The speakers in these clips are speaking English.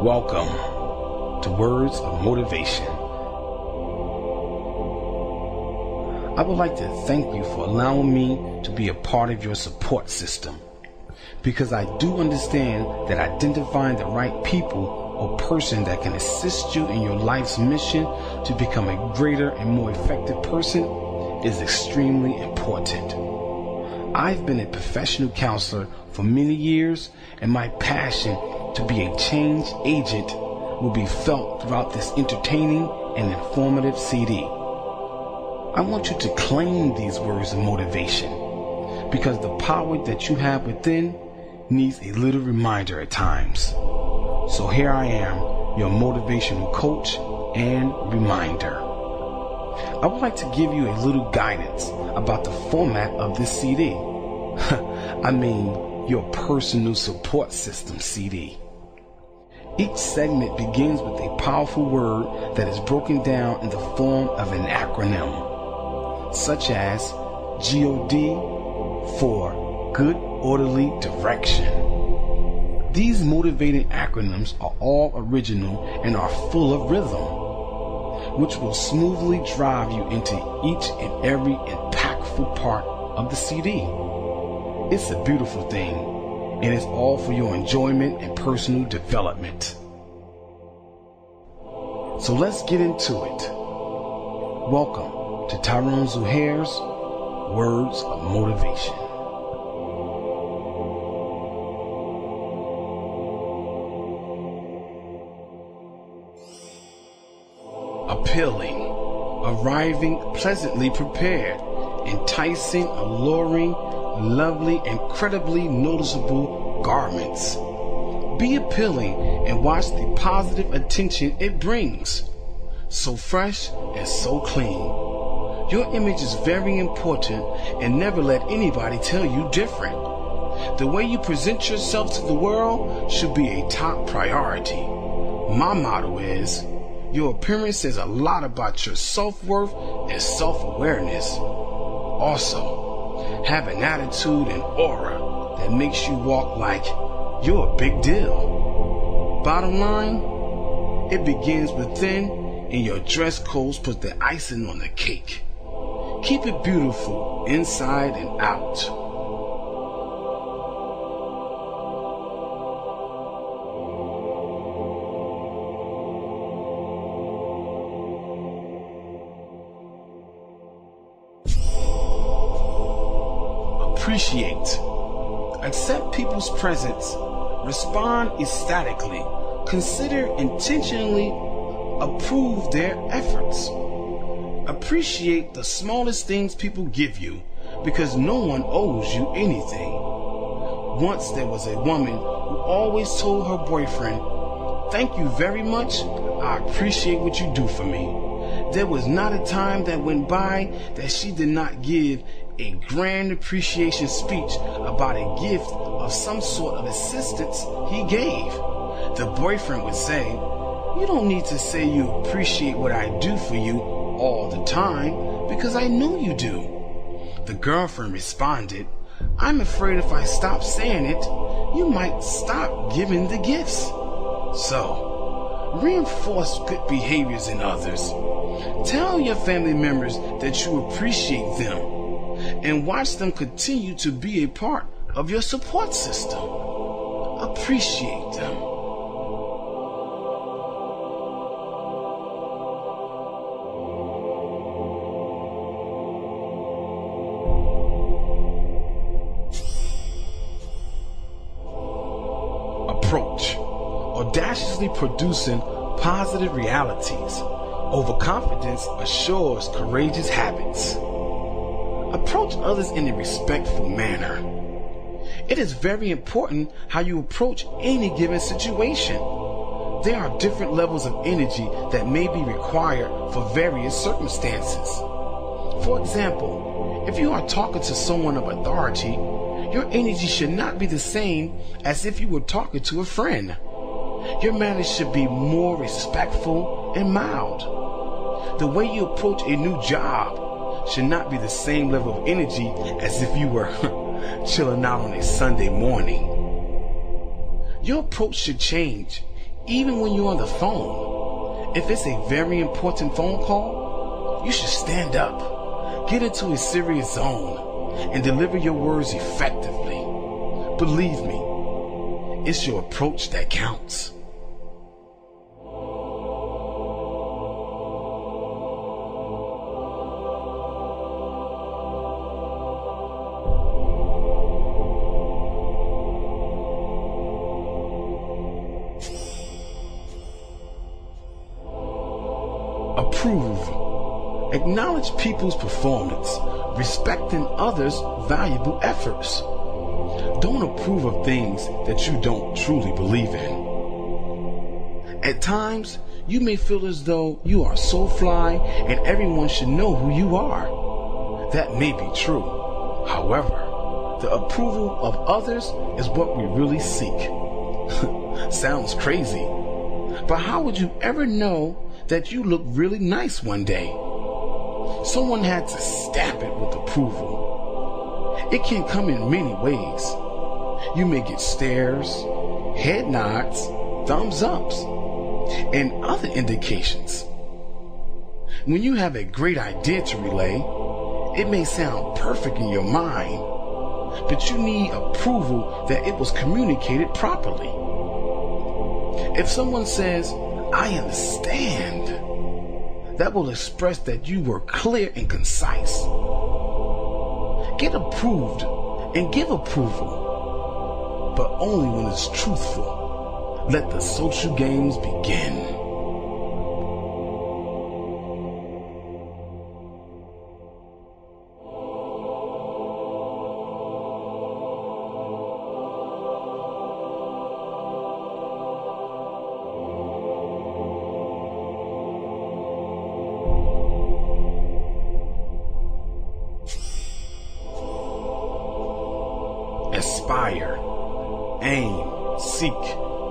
Welcome to Words of Motivation. I would like to thank you for allowing me to be a part of your support system, because I do understand that identifying the right people or person that can assist you in your life's mission to become a greater and more effective person is extremely important. I've been a professional counselor for many years, and my passion to be a change agent will be felt throughout this entertaining and informative CD. I want you to claim these words of motivation, because the power that you have within needs a little reminder at times. So here I am, your motivational coach and reminder. I would like to give you a little guidance about the format of this CD. I mean, your personal support system CD. Each segment begins with a powerful word that is broken down in the form of an acronym, such as GOD for Good Orderly Direction. These motivating acronyms are all original and are full of rhythm, which will smoothly drive you into each and every impactful part of the CD. It's a beautiful thing, and it's all for your enjoyment and personal development. So let's get into it. Welcome to Tyrone Zuhair's Words of Motivation. Appealing, arriving pleasantly prepared, enticing, alluring, lovely, incredibly noticeable garments. Be appealing and watch the positive attention it brings. So fresh and so clean. Your image is very important, and never let anybody tell you different. The way you present yourself to the world should be a top priority. My motto is, your appearance says a lot about your self-worth and self-awareness. Also, have an attitude and aura that makes you walk like you're a big deal. Bottom line, it begins within, and your dress code puts the icing on the cake. Keep it beautiful inside and out. Appreciate. Accept people's presence. Respond ecstatically. Consider intentionally approve their efforts. Appreciate the smallest things people give you, because no one owes you anything. Once there was a woman who always told her boyfriend, "Thank you very much. I appreciate what you do for me." There was not a time that went by that she did not give a grand appreciation speech about a gift of some sort of assistance he gave. The boyfriend would say, "You don't need to say you appreciate what I do for you all the time, because I know you do." The girlfriend responded, "I'm afraid if I stop saying it, you might stop giving the gifts." So, reinforce good behaviors in others. Tell your family members that you appreciate them, and watch them continue to be a part of your support system. Appreciate them. Approach. Audaciously producing positive realities. Overconfidence assures courageous habits. Approach others in a respectful manner. It is very important how you approach any given situation. There are different levels of energy that may be required for various circumstances. For example, if you are talking to someone of authority, your energy should not be the same as if you were talking to a friend. Your manners should be more respectful and mild. The way you approach a new job should not be the same level of energy as if you were chilling out on a Sunday morning. Your approach should change even when you're on the phone. If it's a very important phone call, you should stand up, get into a serious zone, and deliver your words effectively. Believe me, it's your approach that counts. Approve. Acknowledge people's performance, respecting others' valuable efforts. Don't approve of things that you don't truly believe in. At times, you may feel as though you are so fly and everyone should know who you are. That may be true. However, the approval of others is what we really seek. Sounds crazy, but how would you ever know that you look really nice one day? Someone had to stamp it with approval. It can come in many ways. You may get stares, head nods, thumbs ups, and other indications. When you have a great idea to relay, it may sound perfect in your mind, but you need approval that it was communicated properly. If someone says, "I understand," that will express that you were clear and concise. Get approved and give approval, but only when it's truthful. Let the social games begin. Aspire, aim, seek,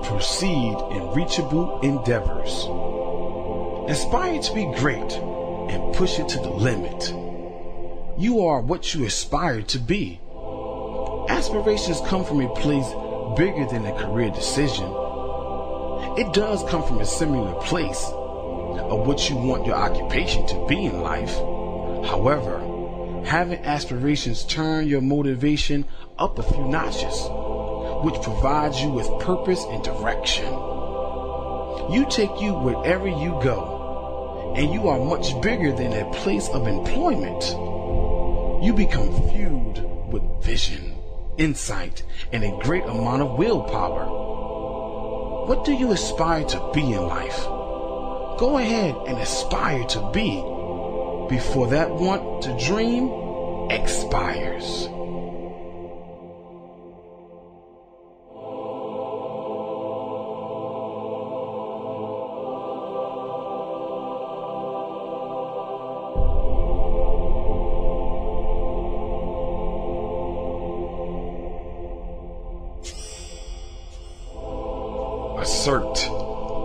proceed in reachable endeavors. Aspire to be great and push it to the limit. You are what you aspire to be. Aspirations come from a place bigger than a career decision. It does come from a similar place of what you want your occupation to be in life. However, having aspirations turn your motivation up a few notches, which provides you with purpose and direction. You take you wherever you go, and you are much bigger than a place of employment. You become fueled with vision, insight, and a great amount of willpower. What do you aspire to be in life? Go ahead and aspire to be before that want to dream expires. Assert,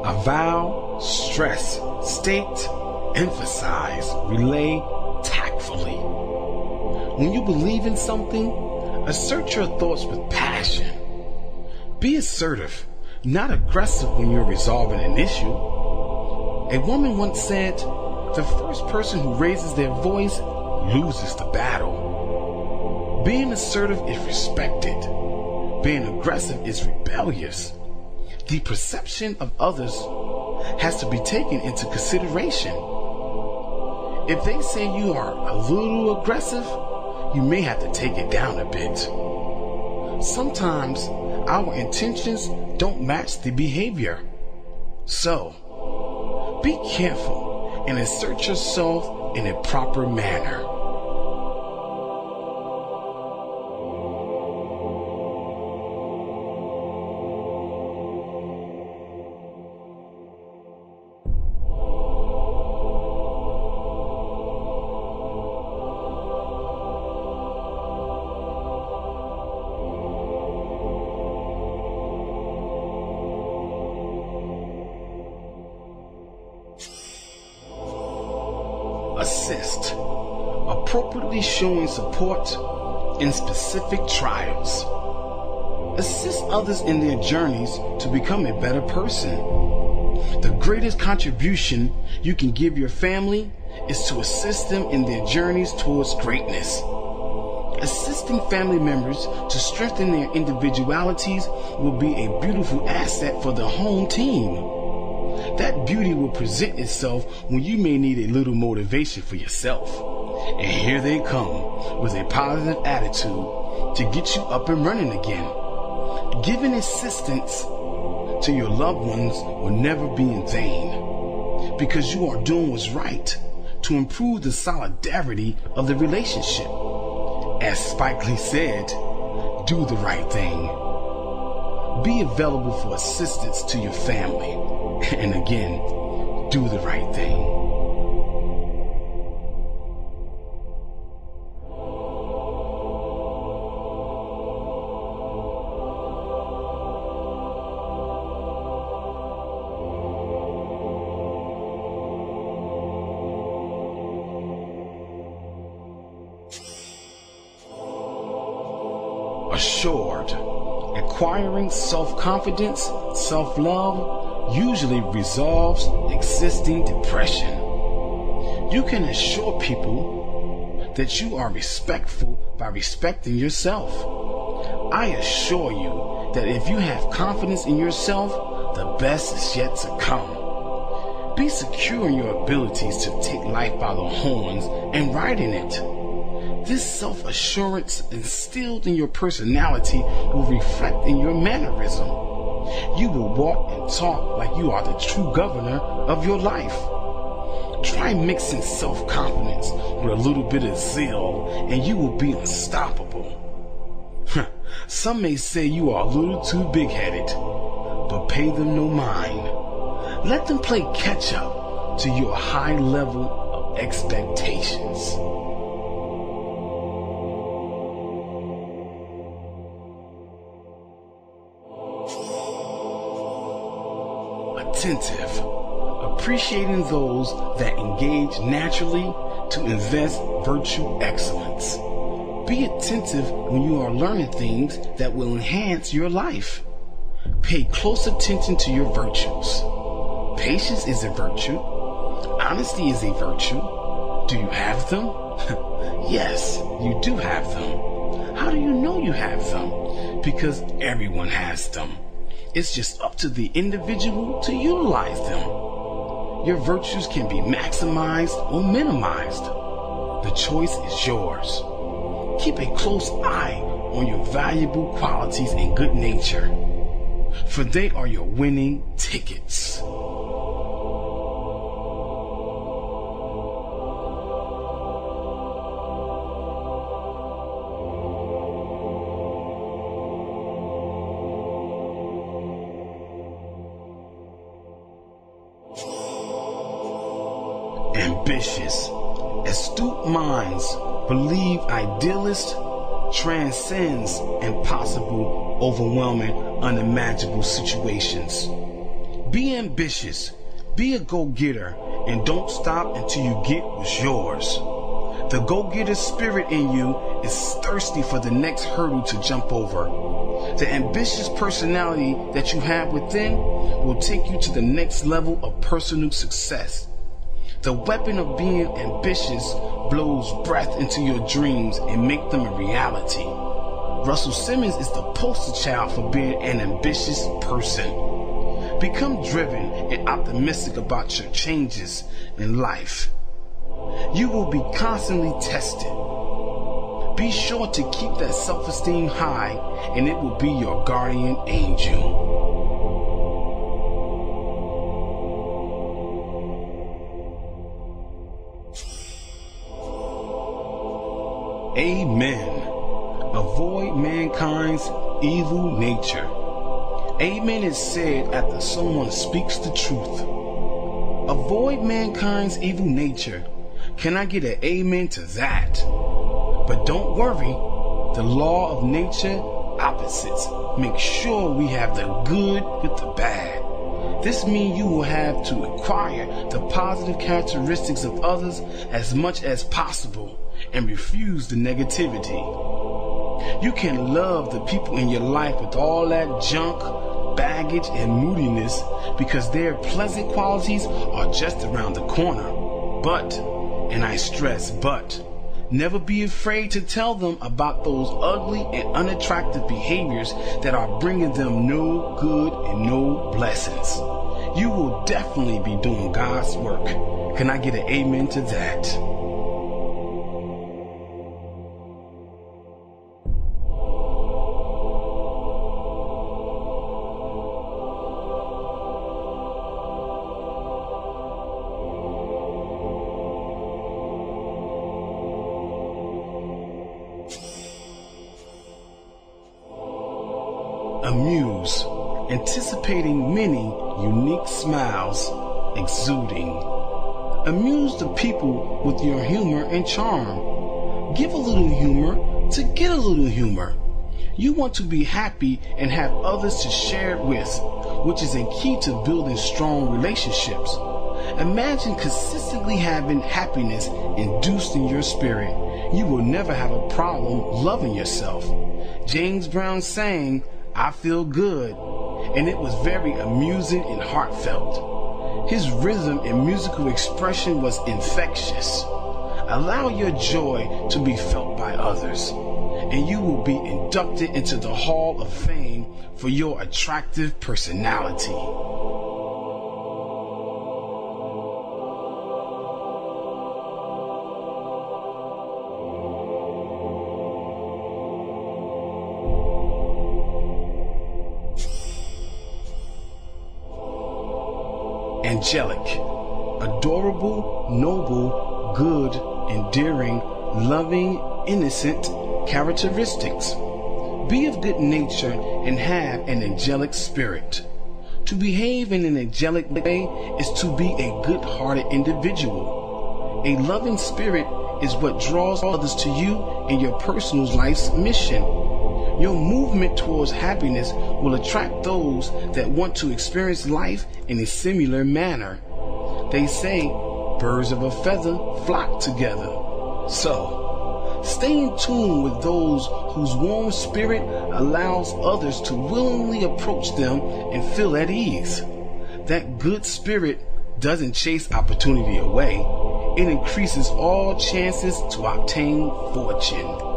avow, stress, state, emphasize, relay tactfully. When you believe in something, assert your thoughts with passion. Be assertive, not aggressive when you're resolving an issue. A woman once said, "The first person who raises their voice loses the battle." Being assertive is respected. Being aggressive is rebellious. The perception of others has to be taken into consideration. If they say you are a little aggressive, you may have to take it down a bit. Sometimes our intentions don't match the behavior. So, be careful and assert yourself in a proper manner. Assist, appropriately showing support in specific trials. Assist others in their journeys to become a better person. The greatest contribution you can give your family is to assist them in their journeys towards greatness. Assisting family members to strengthen their individualities will be a beautiful asset for the home team. That beauty will present itself when you may need a little motivation for yourself. And here they come with a positive attitude to get you up and running again. Giving assistance to your loved ones will never be in vain, because you are doing what's right to improve the solidarity of the relationship. As Spike Lee said, do the right thing. Be available for assistance to your family. And again, do the right thing. Assured, acquiring self-confidence, self-love usually resolves existing depression. You can assure people that you are respectful by respecting yourself. I assure you that if you have confidence in yourself, the best is yet to come. Be secure in your abilities to take life by the horns and ride in it. This self-assurance instilled in your personality will reflect in your mannerism. You will walk and talk like you are the true governor of your life. Try mixing self-confidence with a little bit of zeal and you will be unstoppable. Some may say you are a little too big-headed, but pay them no mind. Let them play catch-up to your high level of expectations. Attentive, appreciating those that engage naturally to invest virtue excellence. Be attentive when you are learning things that will enhance your life. Pay close attention to your virtues. Patience is a virtue. Honesty is a virtue. Do you have them? Yes, you do have them. How do you know you have them? Because everyone has them. It's just up to the individual to utilize them. Your virtues can be maximized or minimized. The choice is yours. Keep a close eye on your valuable qualities and good nature, for they are your winning tickets. Ambitious, astute minds believe idealist transcends impossible, overwhelming, unimaginable situations. Be ambitious, be a go-getter, and don't stop until you get what's yours. The go-getter spirit in you is thirsty for the next hurdle to jump over. The ambitious personality that you have within will take you to the next level of personal success. The weapon of being ambitious blows breath into your dreams and make them a reality. Russell Simmons is the poster child for being an ambitious person. Become driven and optimistic about your changes in life. You will be constantly tested. Be sure to keep that self-esteem high, and it will be your guardian angel. Amen. Avoid mankind's evil nature. Amen is said after someone speaks the truth. Avoid mankind's evil nature. Can I get an amen to that? But don't worry. The law of nature opposites. Make sure we have the good with the bad. This means you will have to acquire the positive characteristics of others as much as possible and refuse the negativity. You can love the people in your life with all that junk, baggage, and moodiness because their pleasant qualities are just around the corner. But, and I stress but, never be afraid to tell them about those ugly and unattractive behaviors that are bringing them no good and no blessings. You will definitely be doing God's work. Can I get an amen to that? Amuse, anticipating many unique smiles exuding. Amuse the people with your humor and charm. Give a little humor to get a little humor. You want to be happy and have others to share it with, which is a key to building strong relationships. Imagine consistently having happiness induced in your spirit. You will never have a problem loving yourself. James Brown sang, "I feel good," and it was very amusing and heartfelt. His rhythm and musical expression was infectious. Allow your joy to be felt by others, and you will be inducted into the Hall of Fame for your attractive personality. Angelic, adorable, noble, good, endearing, loving, innocent characteristics. Be of good nature and have an angelic spirit. To behave in an angelic way is to be a good-hearted individual. A loving spirit is what draws others to you in your personal life's mission. Your movement towards happiness will attract those that want to experience life in a similar manner. They say birds of a feather flock together. So, stay in tune with those whose warm spirit allows others to willingly approach them and feel at ease. That good spirit doesn't chase opportunity away. It increases all chances to obtain fortune.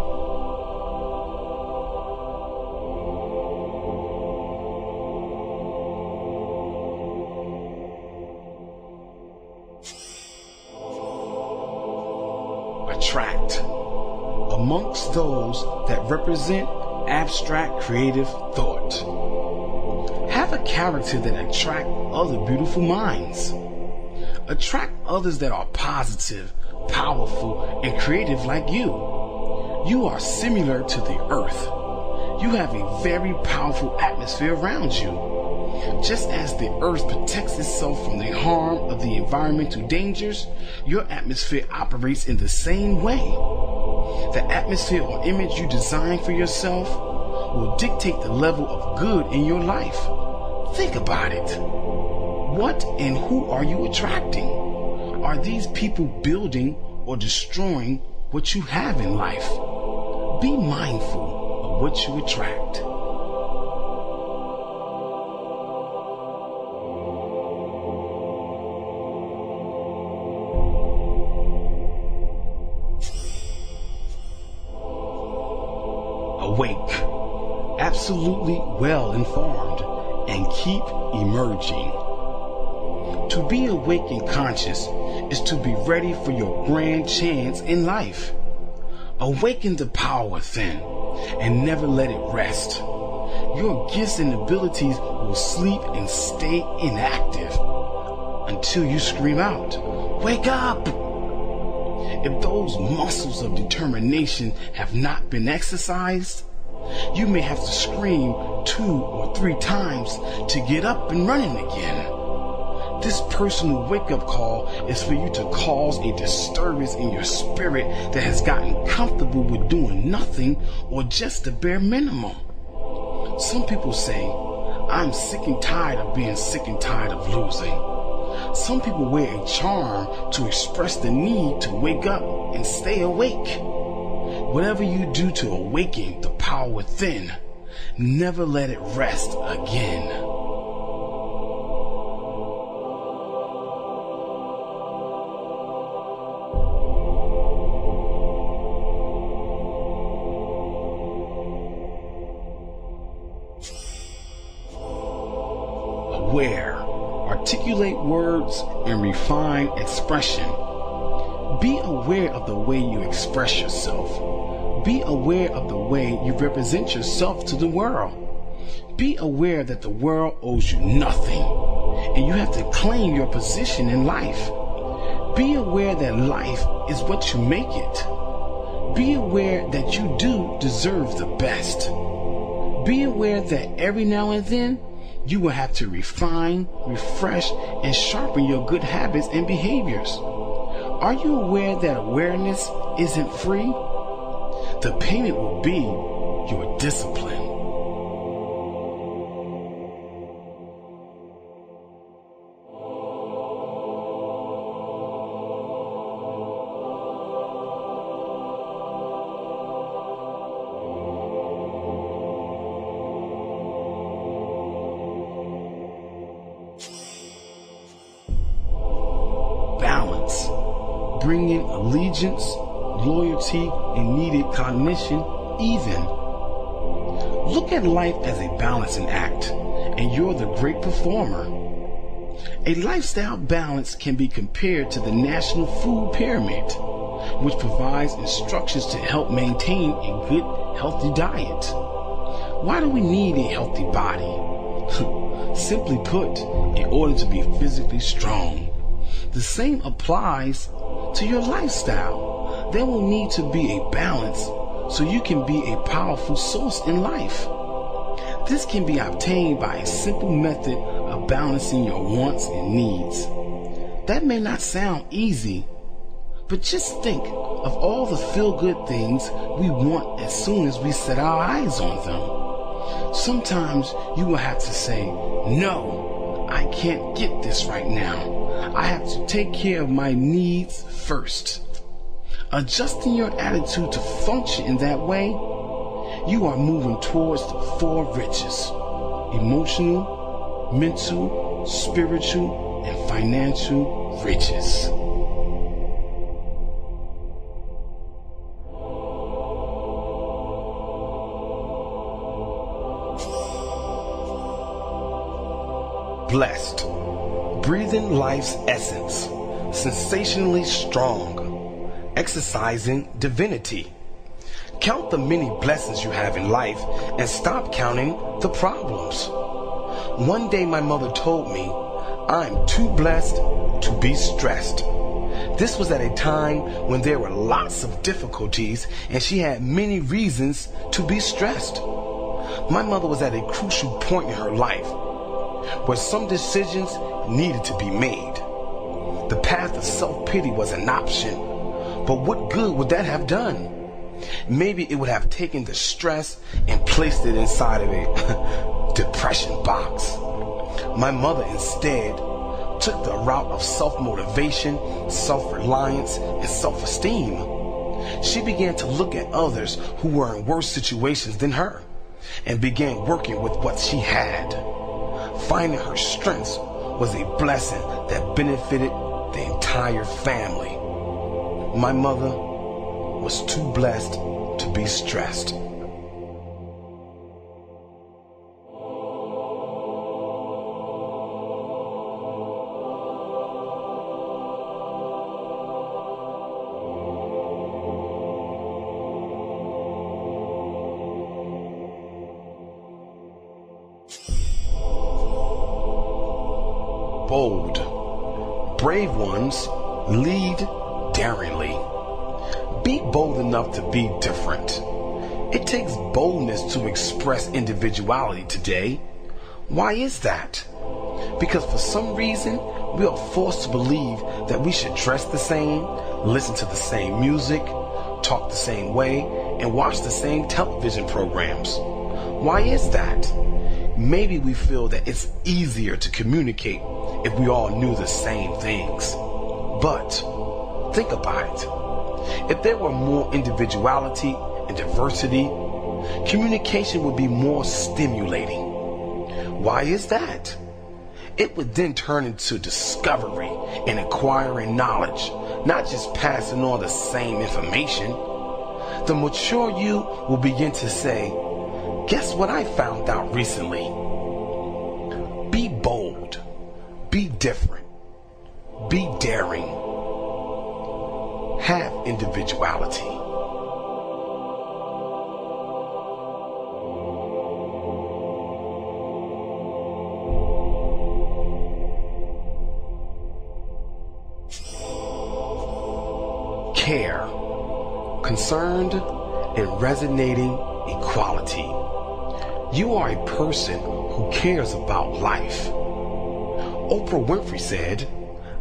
Attract. Amongst those that represent abstract creative thought. Have a character that attracts other beautiful minds. Attract others that are positive, powerful, and creative like you. You are similar to the earth. You have a very powerful atmosphere around you. Just as the earth protects itself from the harm of the environmental dangers, your atmosphere operates in the same way. The atmosphere or image you design for yourself will dictate the level of good in your life. Think about it. What and who are you attracting? Are these people building or destroying what you have in life? Be mindful of what you attract. Awake, absolutely well informed, and keep emerging. To be awake and conscious is to be ready for your grand chance in life. Awaken the power within and never let it rest. Your gifts and abilities will sleep and stay inactive until you scream out, "Wake up!" If those muscles of determination have not been exercised, you may have to scream 2 or 3 times to get up and running again. This personal wake-up call is for you to cause a disturbance in your spirit that has gotten comfortable with doing nothing or just the bare minimum. Some people say, "I'm sick and tired of being sick and tired of losing." Some people wear a charm to express the need to wake up and stay awake. Whatever you do to awaken the power within. Never let it rest again. Aware. Articulate words and refine expression. Be aware of the way you express yourself. Be aware of the way you represent yourself to the world. Be aware that the world owes you nothing, and you have to claim your position in life. Be aware that life is what you make it. Be aware that you do deserve the best. Be aware that every now and then, you will have to refine, refresh, and sharpen your good habits and behaviors. Are you aware that awareness isn't free? The payment will be your discipline. Balance. Bringing allegiance, loyalty, and needed cognition even. Look at life as a balancing act, and you're the great performer. A lifestyle balance can be compared to the National Food Pyramid, which provides instructions to help maintain a good, healthy diet. Why do we need a healthy body? Simply put, in order to be physically strong. The same applies to your lifestyle. There will need to be a balance so you can be a powerful source in life. This can be obtained by a simple method of balancing your wants and needs. That may not sound easy, but just think of all the feel-good things we want as soon as we set our eyes on them. Sometimes you will have to say, no, I can't get this right now. I have to take care of my needs first. Adjusting your attitude to function in that way, you are moving towards the four riches: emotional, mental, spiritual, and financial riches. Blessed. Breathing life's essence. Sensationally strong. Exercising divinity. Count the many blessings you have in life and stop counting the problems. One day my mother told me, I'm too blessed to be stressed. This was at a time when there were lots of difficulties and she had many reasons to be stressed. My mother was at a crucial point in her life where some decisions needed to be made. The path of self-pity was an option, but what good would that have done? Maybe it would have taken the stress and placed it inside of a depression box. My mother instead took the route of self-motivation, self-reliance, and self-esteem. She began to look at others who were in worse situations than her and began working with what she had. Finding her strengths was a blessing that benefited the entire family. My mother was too blessed to be stressed. Bold. Brave ones lead daringly. Be bold enough to be different. It takes boldness to express individuality today. Why is that? Because for some reason, we are forced to believe that we should dress the same, listen to the same music, talk the same way, and watch the same television programs. Why is that? Maybe we feel that it's easier to communicate if we all knew the same things. But think about it. If there were more individuality and diversity, communication would be more stimulating. Why is that? It would then turn into discovery and acquiring knowledge, not just passing on the same information. The mature you will begin to say, guess what I found out recently? Be bold, be different, be daring, have individuality. Care, concerned and resonating equality. You are a person who cares about life. Oprah Winfrey said,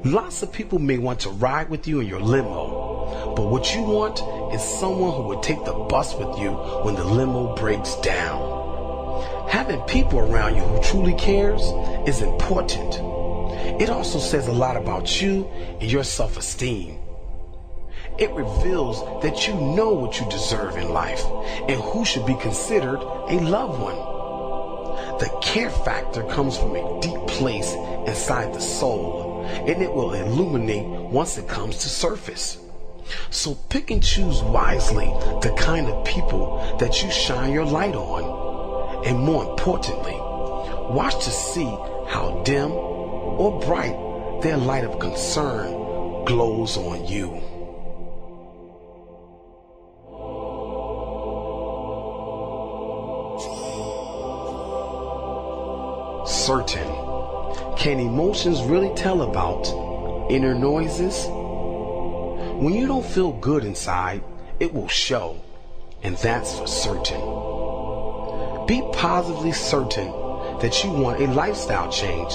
lots of people may want to ride with you in your limo, but what you want is someone who would take the bus with you when the limo breaks down. Having people around you who truly cares is important. It also says a lot about you and your self-esteem. It reveals that you know what you deserve in life and who should be considered a loved one. The care factor comes from a deep place inside the soul, and it will illuminate once it comes to surface. So pick and choose wisely the kind of people that you shine your light on. And more importantly, watch to see how dim or bright their light of concern glows on you. Certain. Can emotions really tell about inner noises? When you don't feel good inside, it will show, and that's for certain. Be positively certain that you want a lifestyle change.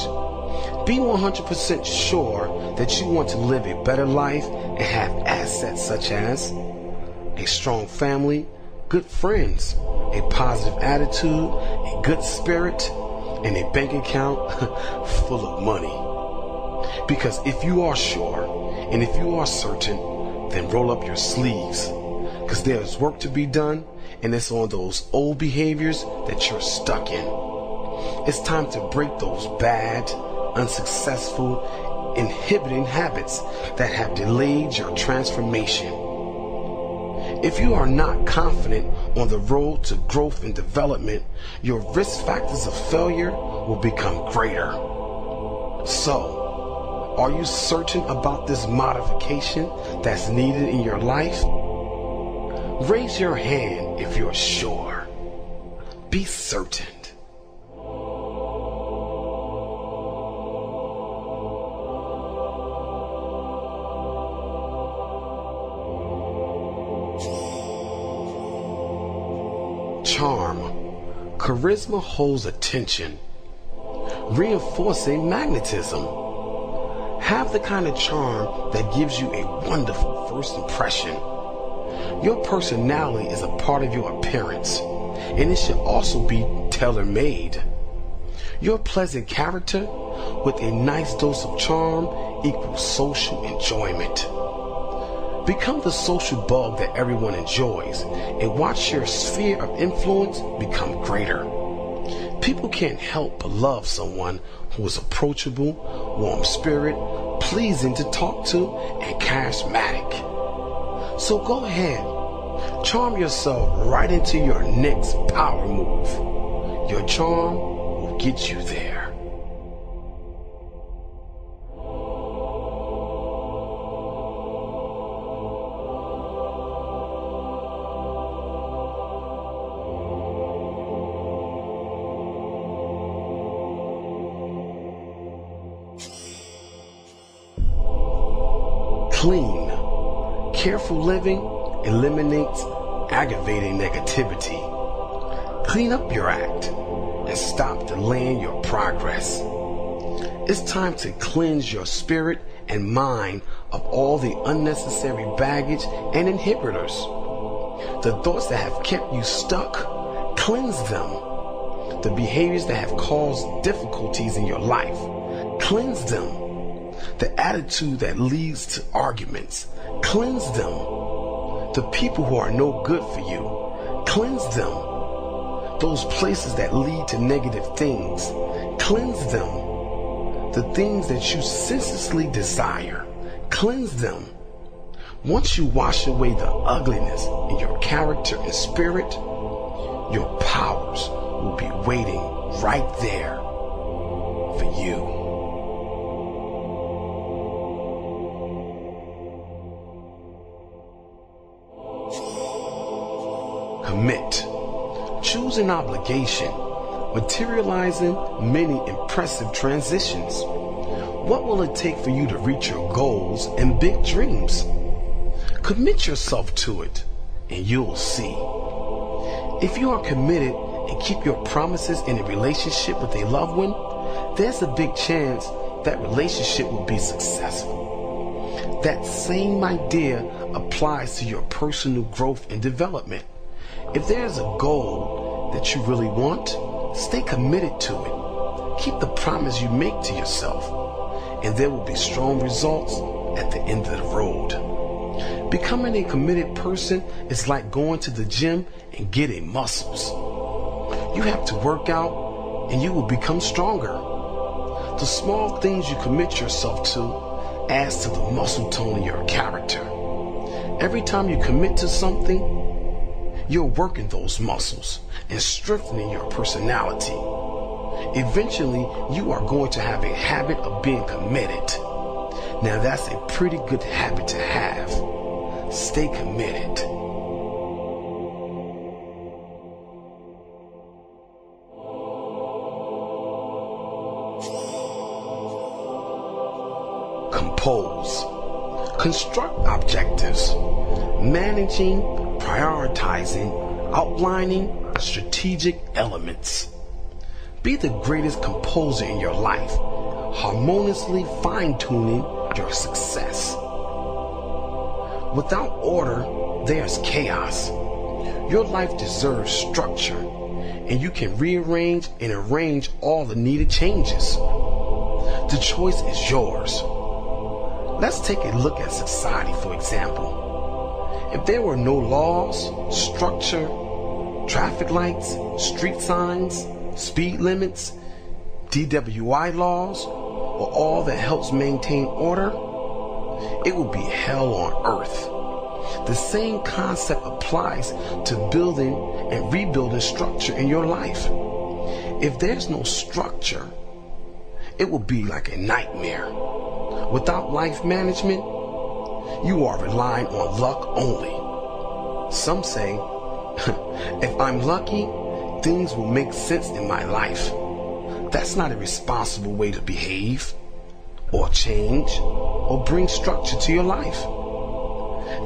Be 100% sure that you want to live a better life and have assets such as a strong family, good friends, a positive attitude, a good spirit, and a bank account full of money. Because if you are sure and if you are certain, then roll up your sleeves, because there's work to be done, and it's on those old behaviors that you're stuck in. It's time to break those bad, unsuccessful, inhibiting habits that have delayed your transformation. If you are not confident on the road to growth and development, your risk factors of failure will become greater. So, are you certain about this modification that's needed in your life? Raise your hand if you're sure. Be certain. Charm. Charisma holds attention, reinforcing magnetism. Have the kind of charm that gives you a wonderful first impression. Your personality is a part of your appearance, and it should also be tailor-made. Your pleasant character with a nice dose of charm equals social enjoyment. Become the social bug that everyone enjoys, and watch your sphere of influence become greater. People can't help but love someone who is approachable, warm spirit, pleasing to talk to, and charismatic. So go ahead, charm yourself right into your next power move. Your charm will get you there. Clean. Careful living eliminates aggravating negativity. Clean up your act and stop delaying your progress. It's time to cleanse your spirit and mind of all the unnecessary baggage and inhibitors. The thoughts that have kept you stuck, cleanse them. The behaviors that have caused difficulties in your life, cleanse them. The attitude that leads to arguments, cleanse them. The people who are no good for you, cleanse them. those places that lead to negative things. Cleanse them. The things that you senselessly desire, cleanse them. Once you wash away the ugliness in your character and spirit, your powers will be waiting right there for you. Commit. Choose an obligation, materializing many impressive transitions. What will it take for you to reach your goals and big dreams? Commit yourself to it, and you'll see. If you are committed and keep your promises in a relationship with a loved one, there's a big chance that relationship will be successful. That same idea applies to your personal growth and development. If there's a goal that you really want, stay committed to it. Keep the promise you make to yourself, and there will be strong results at the end of the road. Becoming a committed person is like going to the gym and getting muscles. You have to work out and you will become stronger. The small things you commit yourself to adds to the muscle tone of your character. Every time you commit to something, you're working those muscles and strengthening your personality. Eventually, you are going to have a habit of being committed. Now that's a pretty good habit to have. Stay committed. Compose. Construct objectives. Managing, prioritizing, outlining strategic elements. Be the greatest composer in your life, harmoniously fine-tuning your success. Without order, there's chaos. Your life deserves structure, and you can rearrange and arrange all the needed changes. The choice is yours. Let's take a look at society, for example. If there were no laws, structure, traffic lights, street signs, speed limits, DWI laws, or all that helps maintain order, it will be hell on earth. The same concept applies to building and rebuilding structure in your life. If there's no structure, it will be like a nightmare. Without life management, you are relying on luck only. Some say, if I'm lucky, things will make sense in my life. That's not a responsible way to behave, or change, or bring structure to your life.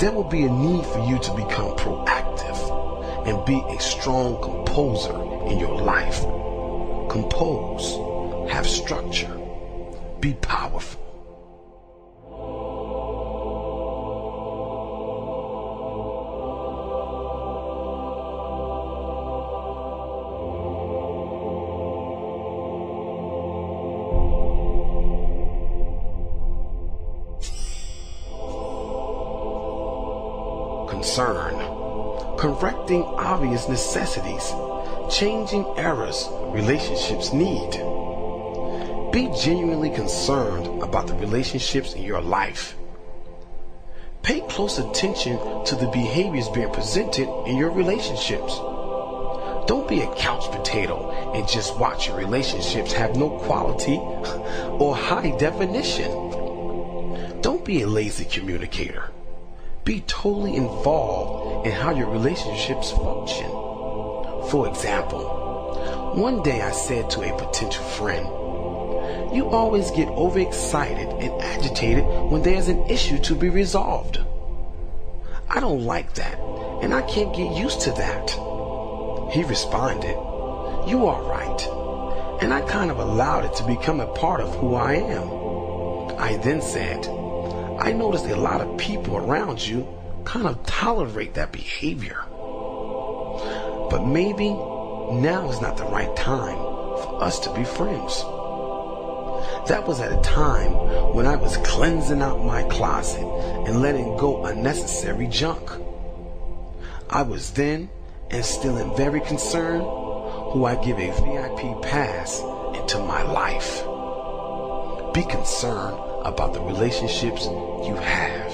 There will be a need for you to become proactive and be a strong composer in your life. Compose, have structure, be powerful. Concern. Correcting obvious necessities. Changing errors relationships need. Be genuinely concerned about the relationships in your life. Pay close attention to the behaviors being presented in your relationships. Don't be a couch potato and just watch your relationships have no quality or high definition. Don't be a lazy communicator. Be totally involved in how your relationships function. For example, one day I said to a potential friend, "You always get overexcited and agitated when there's an issue to be resolved. I don't like that, and I can't get used to that." He responded, "You are right," and I kind of allowed it to become a part of who I am. I then said, "I noticed a lot of people around you kind of tolerate that behavior. But maybe now is not the right time for us to be friends." That was at a time when I was cleansing out my closet and letting go unnecessary junk. I was then and still am very concerned who I give a VIP pass into my life. Be concerned about the relationships you have.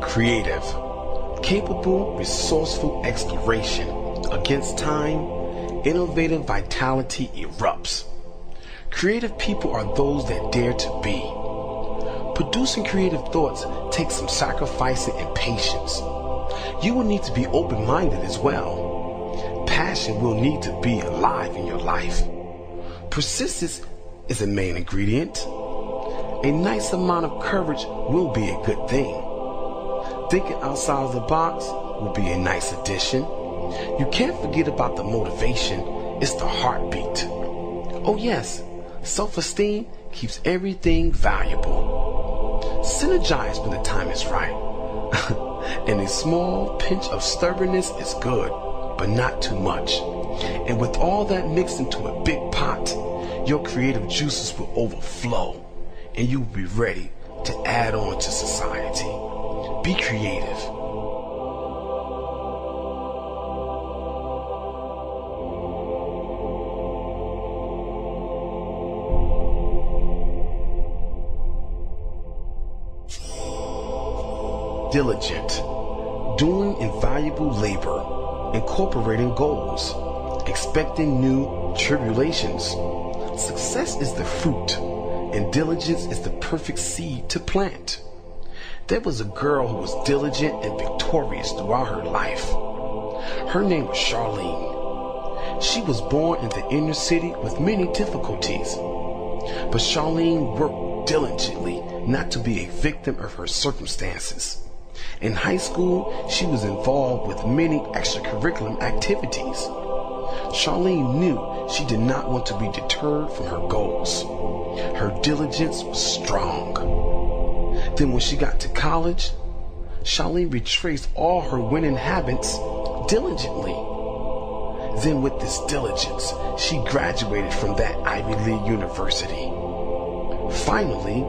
Creative, capable, resourceful exploration. Against time, innovative vitality erupts. Creative people are those that dare to be. Producing creative thoughts takes some sacrificing and patience. You will need to be open-minded as well. Passion will need to be alive in your life. Persistence is a main ingredient. A nice amount of courage will be a good thing. Thinking outside of the box will be a nice addition. You can't forget about the motivation. It's the heartbeat. Oh yes, self-esteem keeps everything valuable. Synergize when the time is right. And a small pinch of stubbornness is good, but not too much. And with all that mixed into a big pot, your creative juices will overflow, and you will be ready to add on to society. Be creative. Diligent, doing invaluable labor, incorporating goals, expecting new tribulations. Success is the fruit, and diligence is the perfect seed to plant. There was a girl who was diligent and victorious throughout her life. Her name was Charlene. She was born in the inner city with many difficulties. But Charlene worked diligently not to be a victim of her circumstances. In high school, she was involved with many extracurricular activities. Charlene knew she did not want to be deterred from her goals. Her diligence was strong. Then when she got to college, Charlene retraced all her winning habits diligently. Then with this diligence, she graduated from that Ivy League university. Finally,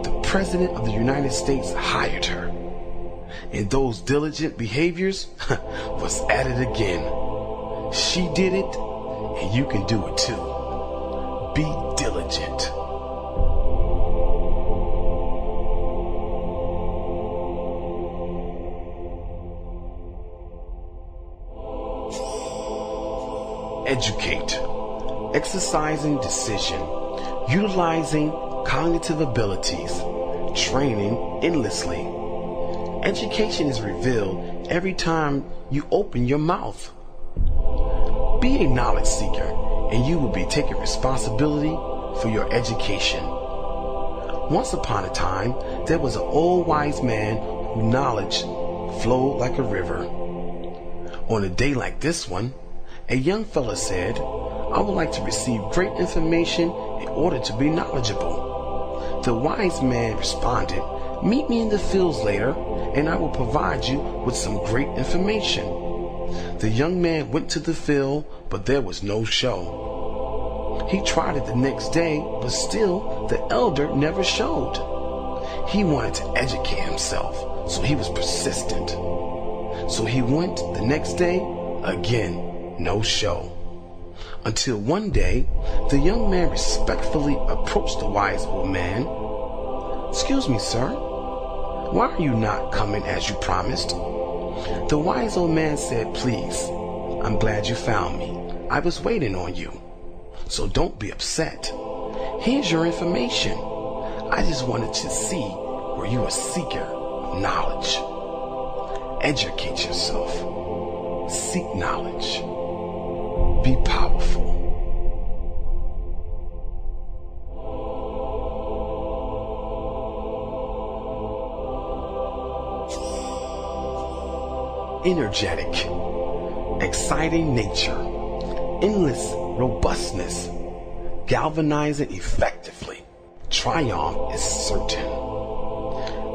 the President of the United States hired her. And those diligent behaviors was at it again. She did it, and you can do it too. Be diligent. Educate, exercising decision, utilizing cognitive abilities, training endlessly. Education is revealed every time you open your mouth. Be a knowledge seeker, and you will be taking responsibility for your education. Once upon a time, there was an old wise man whose knowledge flowed like a river. On a day like this one, a young fella said, "I would like to receive great information in order to be knowledgeable." The wise man responded, "Meet me in the fields later, and I will provide you with some great information." The young man went to the field, but there was no show. He tried it the next day, but still the elder never showed. He wanted to educate himself, so he was persistent. So he went the next day, again, no show. Until one day, the young man respectfully approached the wise old man. "Excuse me, sir, why are you not coming as you promised?" The wise old man said, "Please, I'm glad you found me. I was waiting on you. So don't be upset. Here's your information. I just wanted to see were you a seeker of knowledge. Educate yourself. Seek knowledge. Be powerful." Energetic, exciting nature, endless robustness, galvanizing effectively. Triumph is certain.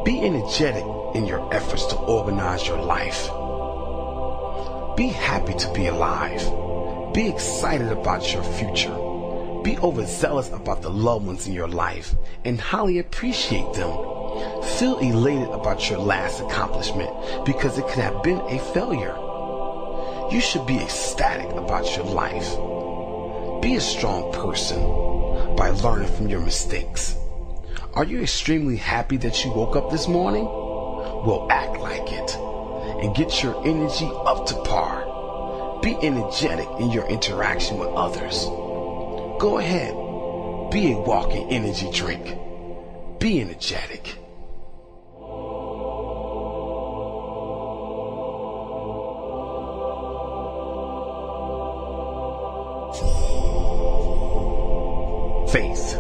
Be energetic in your efforts to organize your life. Be happy to be alive. Be excited about your future. Be overzealous about the loved ones in your life and highly appreciate them. Feel elated about your last accomplishment because it could have been a failure. You should be ecstatic about your life. Be a strong person by learning from your mistakes. Are you extremely happy that you woke up this morning? Well, act like it and get your energy up to par. Be energetic in your interaction with others. Go ahead, be a walking energy drink. Be energetic. Faith.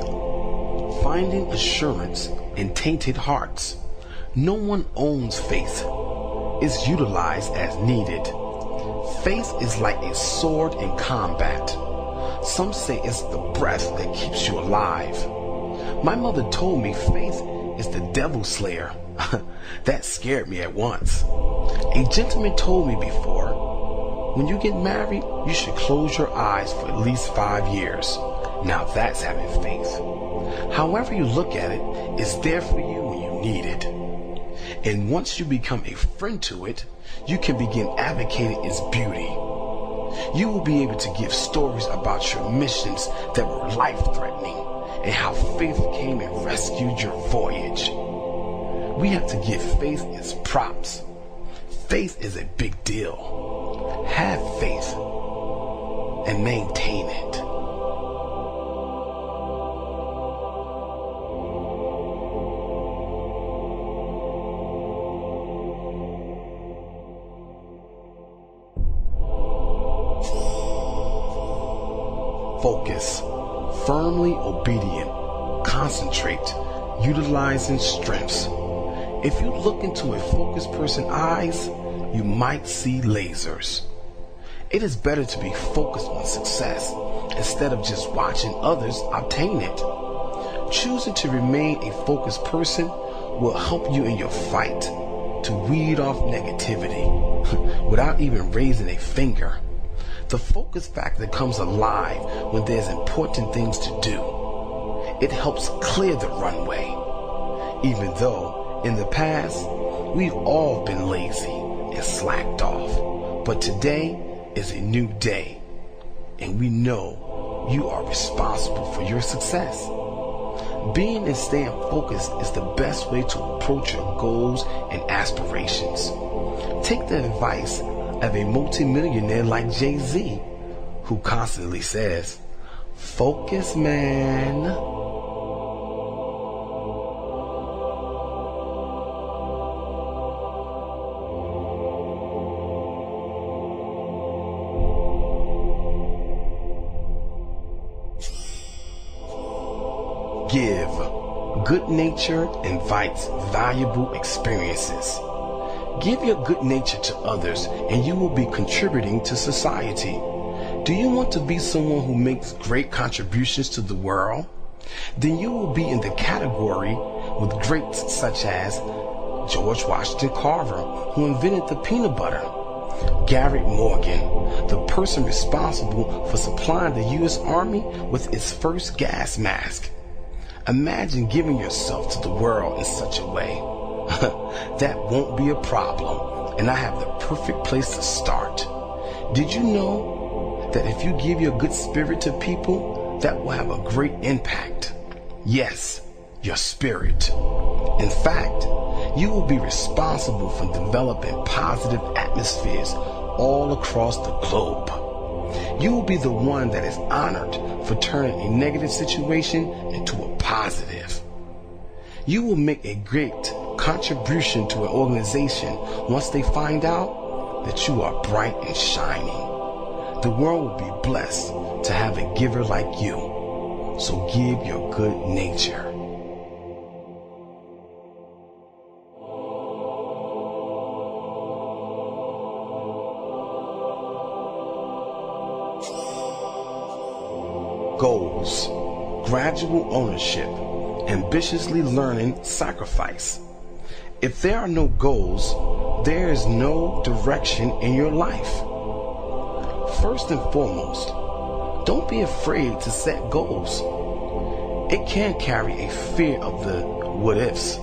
Finding assurance in tainted hearts. No one owns faith. It's utilized as needed. Faith is like a sword in combat. Some say it's the breath that keeps you alive. My mother told me faith is the devil slayer. That scared me at once. A gentleman told me before, when you get married, you should close your eyes for at least 5 years. Now that's having faith. However you look at it, it's there for you when you need it. And once you become a friend to it, you can begin advocating its beauty. You will be able to give stories about your missions that were life-threatening and how faith came and rescued your voyage. We have to give faith its props. Faith is a big deal. Have faith and maintain it. Focus, firmly obedient, concentrate, utilizing strengths. If you look into a focused person's eyes, you might see lasers. It is better to be focused on success instead of just watching others obtain it. Choosing to remain a focused person will help you in your fight to weed off negativity without even raising a finger. The focus factor comes alive when there's important things to do. It helps clear the runway. Even though in the past, we've all been lazy and slacked off. But today is a new day, and we know you are responsible for your success. Being and staying focused is the best way to approach your goals and aspirations. Take the advice of a multimillionaire like Jay-Z, who constantly says, "Focus, man." Give. Good nature invites valuable experiences. Give your good nature to others and you will be contributing to society. Do you want to be someone who makes great contributions to the world? Then you will be in the category with greats such as George Washington Carver, who invented the peanut butter; Garrett Morgan, the person responsible for supplying the U.S. Army with its first gas mask. Imagine giving yourself to the world in such a way. That won't be a problem, and I have the perfect place to start. Did you know that if you give your good spirit to people, that will have a great impact? Yes, your spirit. In fact, you will be responsible for developing positive atmospheres all across the globe. You will be the one that is honored for turning a negative situation into a positive. You will make a great contribution to an organization once they find out that you are bright and shining. The world will be blessed to have a giver like you. So give your good nature. Goals. Gradual ownership. Ambitiously learning sacrifice. If there are no goals, there is no direction in your life. First and foremost, Don't be afraid to set goals. It can carry a fear of the what ifs.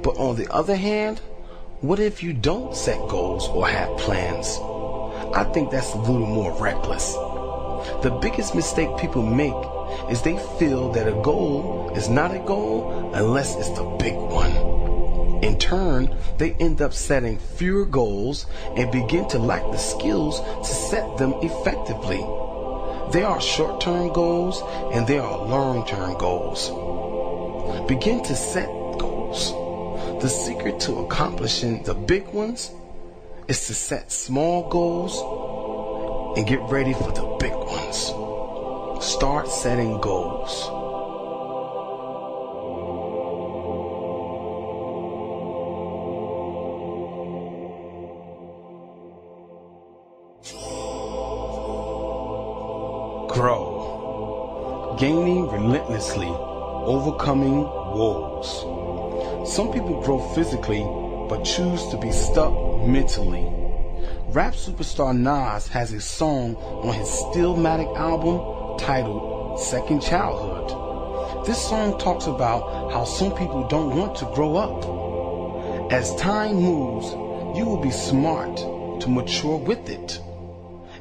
But on the other hand, what if you don't set goals or have plans? I think that's a little more reckless. The biggest mistake people make is they feel that a goal is not a goal unless it's the big one. In turn, they end up setting fewer goals and begin to lack the skills to set them effectively. There are short-term goals and there are long-term goals. Begin to set goals. The secret to accomplishing the big ones is to set small goals and get ready for the big ones. Start setting goals. Grow. Gaining relentlessly, overcoming woes. Some people grow physically, but choose to be stuck mentally. Rap superstar Nas has a song on his Stillmatic album titled Second Childhood. This song talks about how some people don't want to grow up. As time moves, you will be smart to mature with it.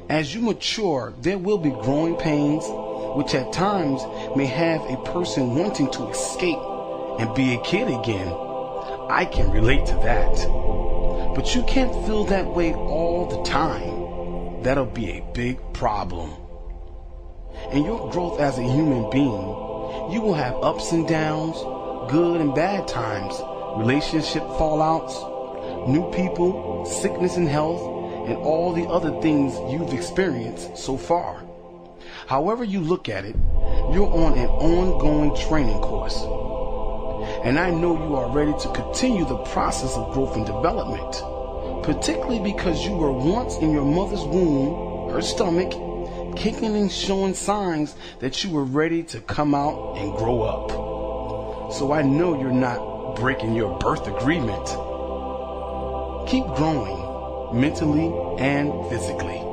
As you mature, there will be growing pains, which at times may have a person wanting to escape and be a kid again. I can relate to that. But you can't feel that way all the time. That'll be a big problem. In your growth as a human being, you will have ups and downs, good and bad times, relationship fallouts, new people, sickness and health, and all the other things you've experienced so far. However you look at it, you're on an ongoing training course. And I know you are ready to continue the process of growth and development, particularly because you were once in your mother's womb, her stomach, kicking and showing signs that you were ready to come out and grow up. So I know you're not breaking your birth agreement. Keep growing, mentally and physically.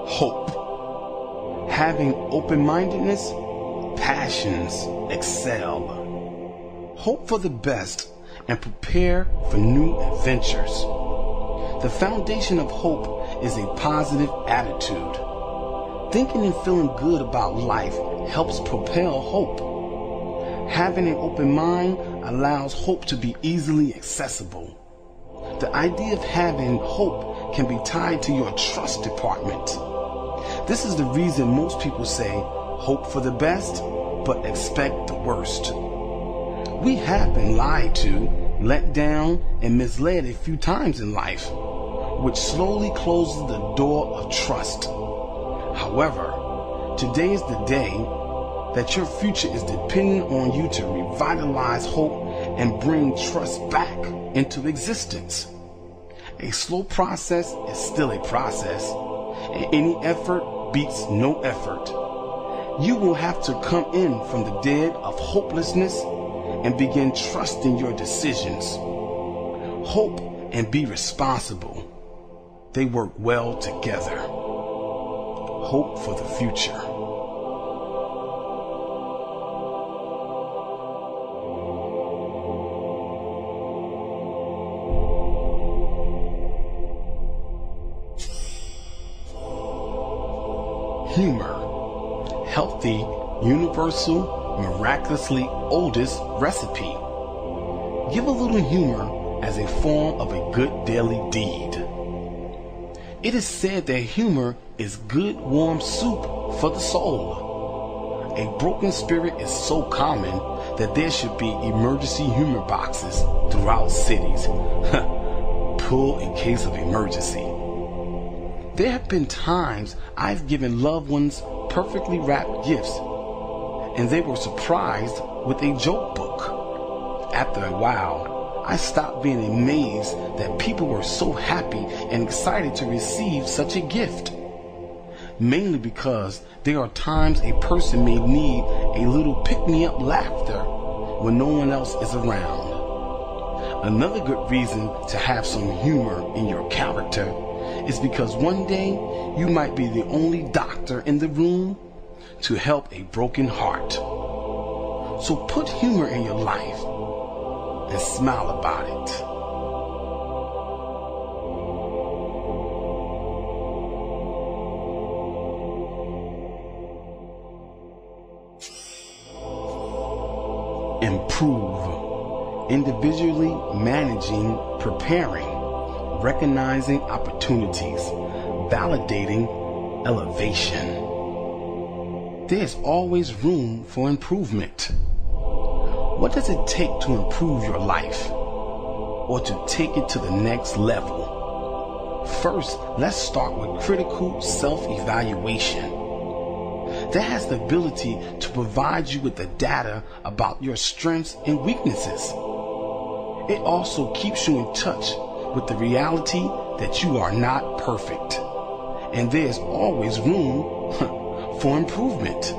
Hope. Having open-mindedness, passions excel. Hope for the best and prepare for new adventures. The foundation of hope is a positive attitude. Thinking and feeling good about life helps propel hope. Having an open mind allows hope to be easily accessible. The idea of having hope can be tied to your trust department. This is the reason most people say, hope for the best, but expect the worst. We have been lied to, let down, and misled a few times in life, which slowly closes the door of trust. However, today is the day that your future is dependent on you to revitalize hope and bring trust back into existence. A slow process is still a process, and any effort beats no effort. You will have to come in from the dead of hopelessness and begin trusting your decisions. Hope and be responsible. They work well together. Hope for the future. Humor. Healthy, universal, miraculously oldest recipe. Give a little humor as a form of a good daily deed. It is said that humor is good warm soup for the soul. A broken spirit is so common that there should be emergency humor boxes throughout cities. Pull in case of emergency. There have been times I've given loved ones perfectly wrapped gifts, and they were surprised with a joke book. After a while, I stopped being amazed that people were so happy and excited to receive such a gift. mainly because there are times a person may need a little pick-me-up laughter when no one else is around. Another good reason to have some humor in your character is because one day you might be the only doctor in the room to help a broken heart. So put humor in your life and smile about it. Improve. Individually managing, preparing, recognizing opportunities, validating elevation. There's always room for improvement. What does it take to improve your life or to take it to the next level? First, let's start with critical self-evaluation. That has the ability to provide you with the data about your strengths and weaknesses. It also keeps you in touch with the reality that you are not perfect, and there's always room for improvement.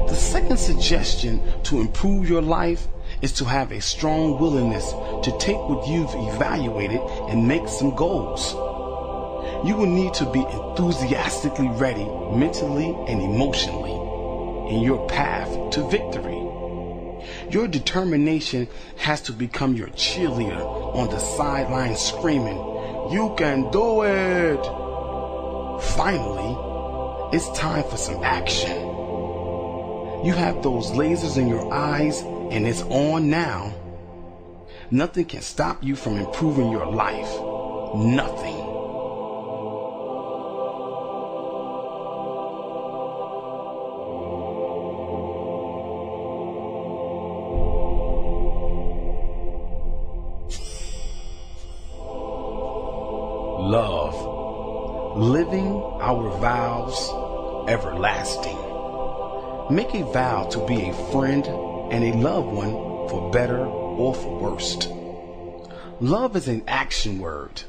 The second suggestion to improve your life is to have a strong willingness to take what you've evaluated and make some goals. You will need to be enthusiastically ready mentally and emotionally in your path to victory. Your determination has to become your cheerleader on the sideline screaming, "You can do it!" Finally, it's time for some action. You have those lasers in your eyes and it's on now. Nothing can stop you from improving your life. Nothing. Love. Living our vows everlasting. Make a vow to be a friend and a loved one for better or for worst. Love is an action word.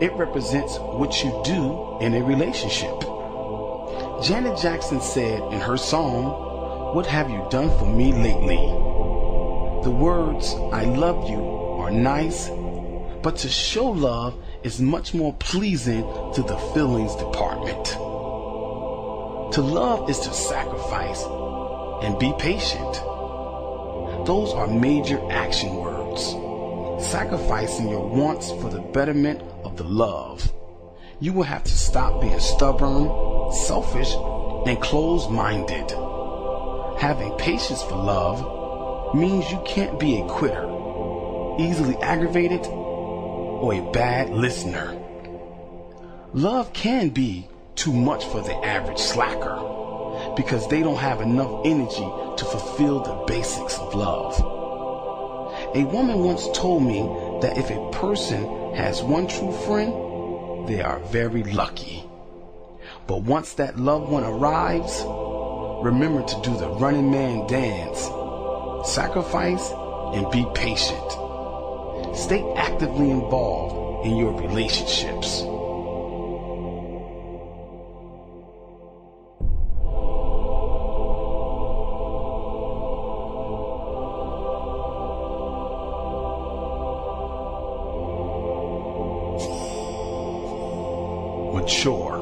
It represents what you do in a relationship. Janet Jackson said in her song, "What have you done for me lately?" The words, "I love you," are nice, but to show love is much more pleasing to the feelings department. To love is to sacrifice and be patient. Those are major action words. Sacrificing your wants for the betterment of the love. You will have to stop being stubborn, selfish, and closed-minded. Having patience for love means you can't be a quitter, easily aggravated, or a bad listener. Love can be too much for the average slacker because they don't have enough energy to fulfill the basics of love. A woman once told me that if a person has one true friend, they are very lucky. But once that loved one arrives, remember to do the running man dance, sacrifice, and be patient. Stay actively involved in your relationships. Mature.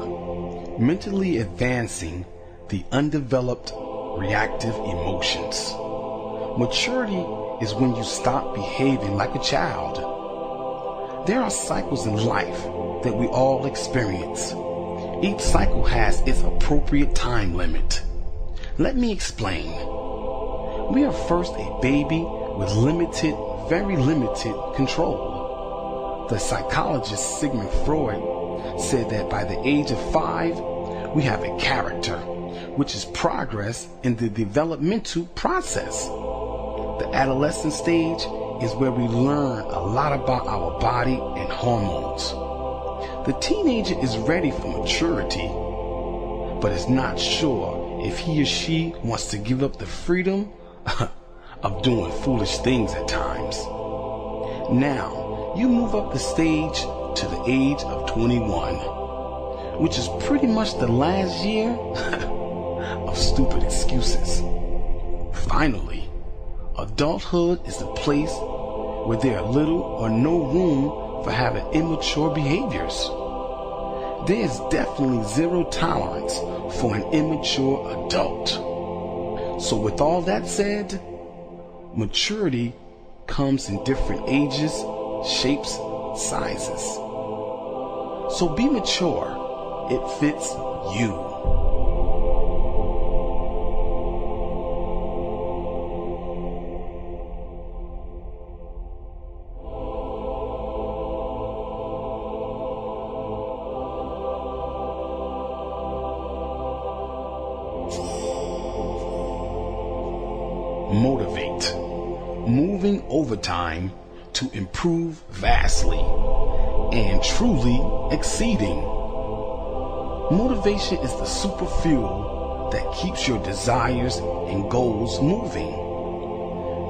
Mentally advancing the undeveloped reactive emotions. Maturity is when you stop behaving like a child. There are cycles in life that we all experience. Each cycle has its appropriate time limit. Let me explain. We are first a baby with limited, very limited control. The psychologist Sigmund Freud said that by the age of 5, we have a character, which is progress in the developmental process. The adolescent stage is where we learn a lot about our body and hormones. The teenager is ready for maturity, but is not sure if he or she wants to give up the freedom of doing foolish things at times. Now, you move up the stage to the age of 21, which is pretty much the last year of stupid excuses. Finally, adulthood is the place where there are little or no room for having immature behaviors. There is definitely zero tolerance for an immature adult. So with all that said, maturity comes in different ages, shapes, sizes. So be mature. It fits you. Motivate. Moving overtime to improve vastly and truly exceeding. Motivation is the super fuel that keeps your desires and goals moving.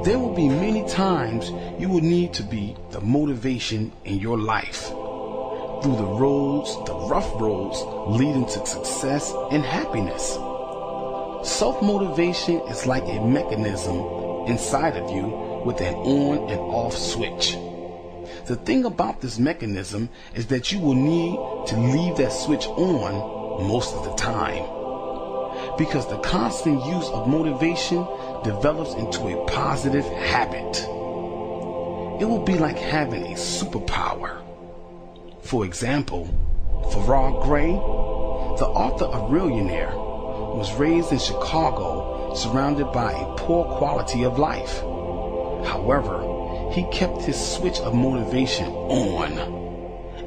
There will be many times you will need to be the motivation in your life through the rough roads leading to success and happiness. Self-motivation is like a mechanism inside of you with an on and off switch. The thing about this mechanism is that you will need to leave that switch on most of the time, because the constant use of motivation develops into a positive habit. It will be like having a superpower. For example, Farrar Gray, the author of Millionaire, was raised in Chicago surrounded by a poor quality of life. However, he kept his switch of motivation on,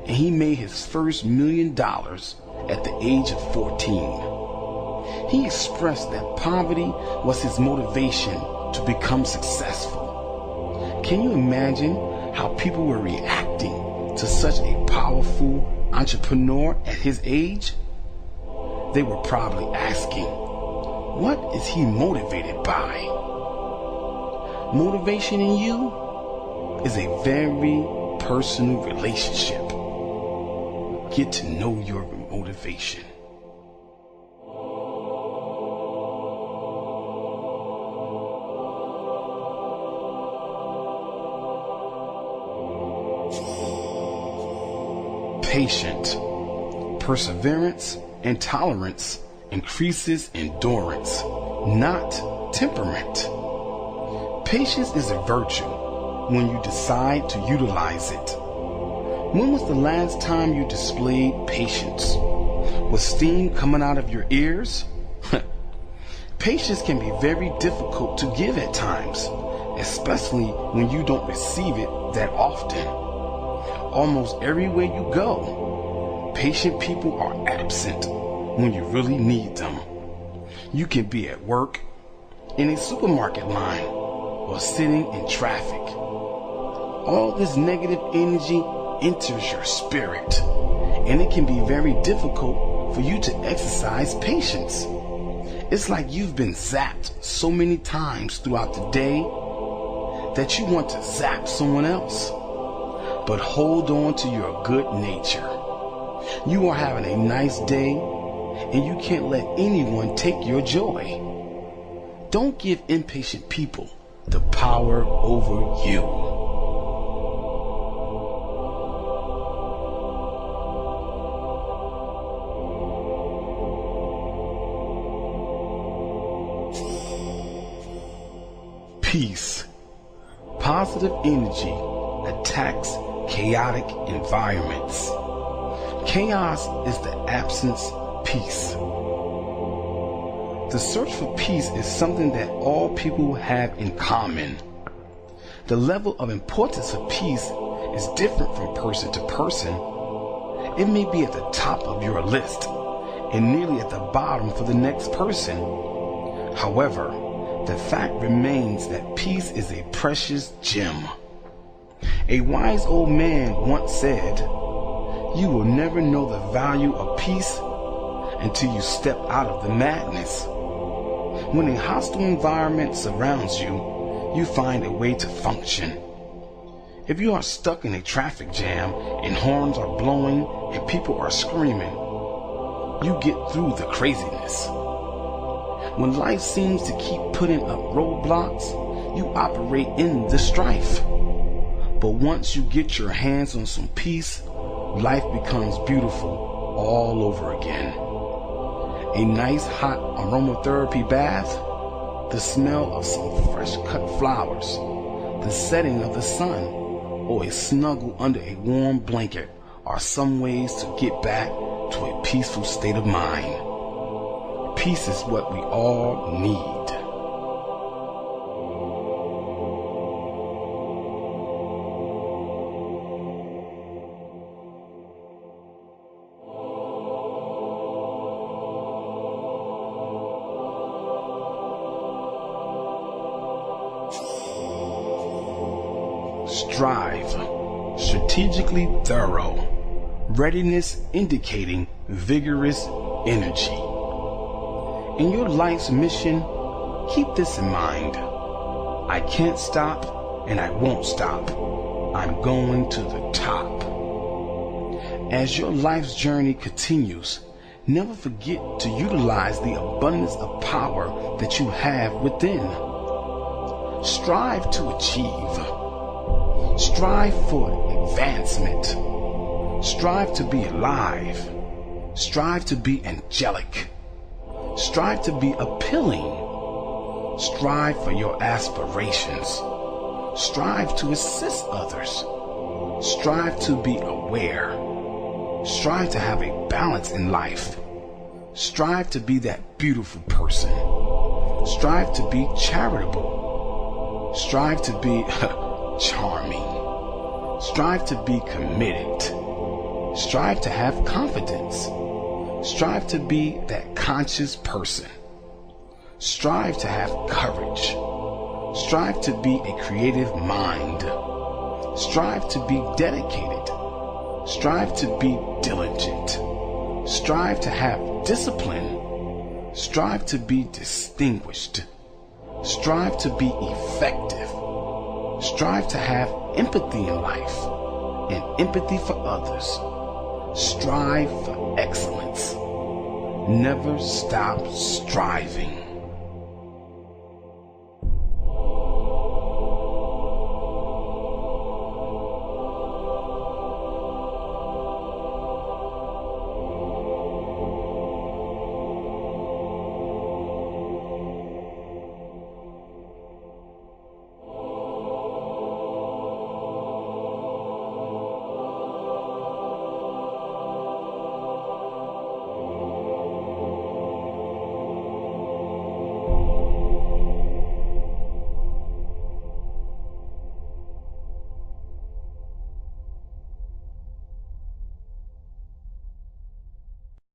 and he made his first $1 million at the age of 14. He expressed that poverty was his motivation to become successful. Can you imagine how people were reacting to such a powerful entrepreneur at his age? They were probably asking, what is he motivated by? Motivation in you is a very personal relationship. Get to know your motivation. Patient. Perseverance and tolerance increases endurance, not temperament. Patience is a virtue when you decide to utilize it. When was the last time you displayed patience? Was steam coming out of your ears? Patience can be very difficult to give at times, especially when you don't receive it that often. Almost everywhere you go, patient people are absent when you really need them. You can be at work, in a supermarket line, or sitting in traffic. All this negative energy enters your spirit, and it can be very difficult for you to exercise patience. It's like you've been zapped so many times throughout the day that you want to zap someone else. But hold on to your good nature. You are having a nice day, and you can't let anyone take your joy. Don't give impatient people the power over you. Peace. Positive energy attacks chaotic environments. Chaos is the absence of peace. The search for peace is something that all people have in common. The level of importance of peace is different from person to person. It may be at the top of your list and nearly at the bottom for the next person. However, the fact remains that peace is a precious gem. A wise old man once said, "You will never know the value of peace until you step out of the madness." When a hostile environment surrounds you, you find a way to function. If you are stuck in a traffic jam and horns are blowing and people are screaming, you get through the craziness. When life seems to keep putting up roadblocks, you operate in the strife. But once you get your hands on some peace, life becomes beautiful all over again. A nice hot aromatherapy bath, the smell of some fresh cut flowers, the setting of the sun, or a snuggle under a warm blanket are some ways to get back to a peaceful state of mind. Peace is what we all need. Strive, strategically thorough, readiness indicating vigorous energy. In your life's mission, keep this in mind. I can't stop and I won't stop. I'm going to the top. As your life's journey continues, never forget to utilize the abundance of power that you have within. Strive to achieve. Strive for advancement. Strive to be alive. Strive to be angelic. Strive to be appealing. Strive for your aspirations. Strive to assist others. Strive to be aware. Strive to have a balance in life. Strive to be that beautiful person. Strive to be charitable. Strive to be charming. Strive to be committed. Strive to have confidence. Strive to be that conscious person. Strive to have courage. Strive to be a creative mind. Strive to be dedicated. Strive to be diligent. Strive to have discipline. Strive to be distinguished. Strive to be effective. Strive to have empathy in life and empathy for others. Strive for excellence. Never stop striving.